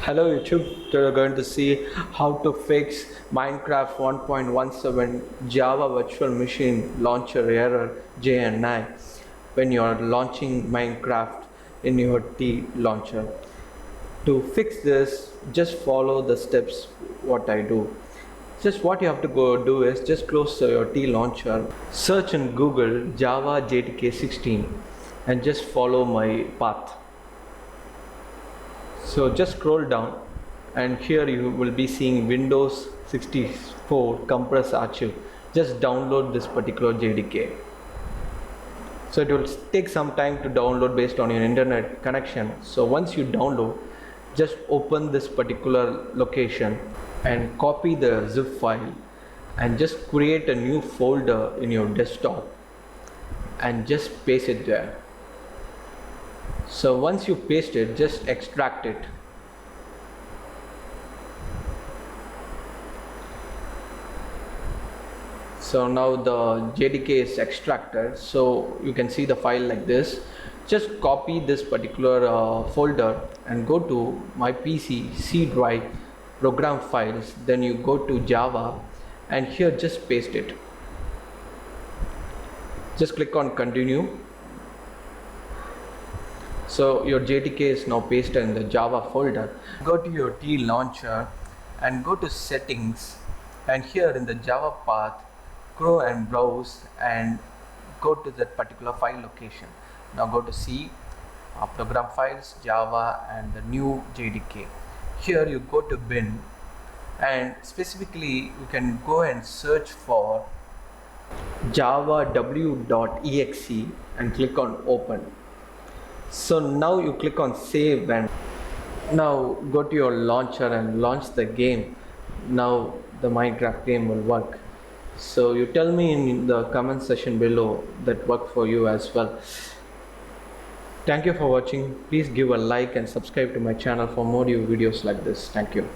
Hello YouTube, today we're going to see how to fix Minecraft 1.17 Java Virtual Machine Launcher error JNI when you're launching Minecraft in your TLauncher. To fix this, just follow the steps what I do. Just what you have to go do is just close your TLauncher, search in Google Java JTK 16 and just follow my path. So just scroll down and here you will be seeing Windows 64 compress archive. Just download this particular JDK. So it will take some time to download based on your internet connection. So once you download, just open this particular location and copy the zip file and just create a new folder in your desktop and just paste it there. So once you paste it, just extract it. So now the JDK is extracted, so you can see the file like this. Just copy this particular folder and go to my PC C drive program files, then you go to Java and here just paste it. Just click on continue. So your JDK is now pasted in the Java folder. Go to your TLauncher and go to settings, and here in the Java path, scroll and browse and go to that particular file location. Now go to C, program files, Java and the new JDK. Here you go to bin and specifically you can go and search for java w.exe and click on open. So now you click on save and now go to your launcher and launch the game. Now the Minecraft game will work. So you tell me in the comment section below that worked for you as well. Thank you for watching. Please give a like and subscribe to my channel for more videos like this. Thank you.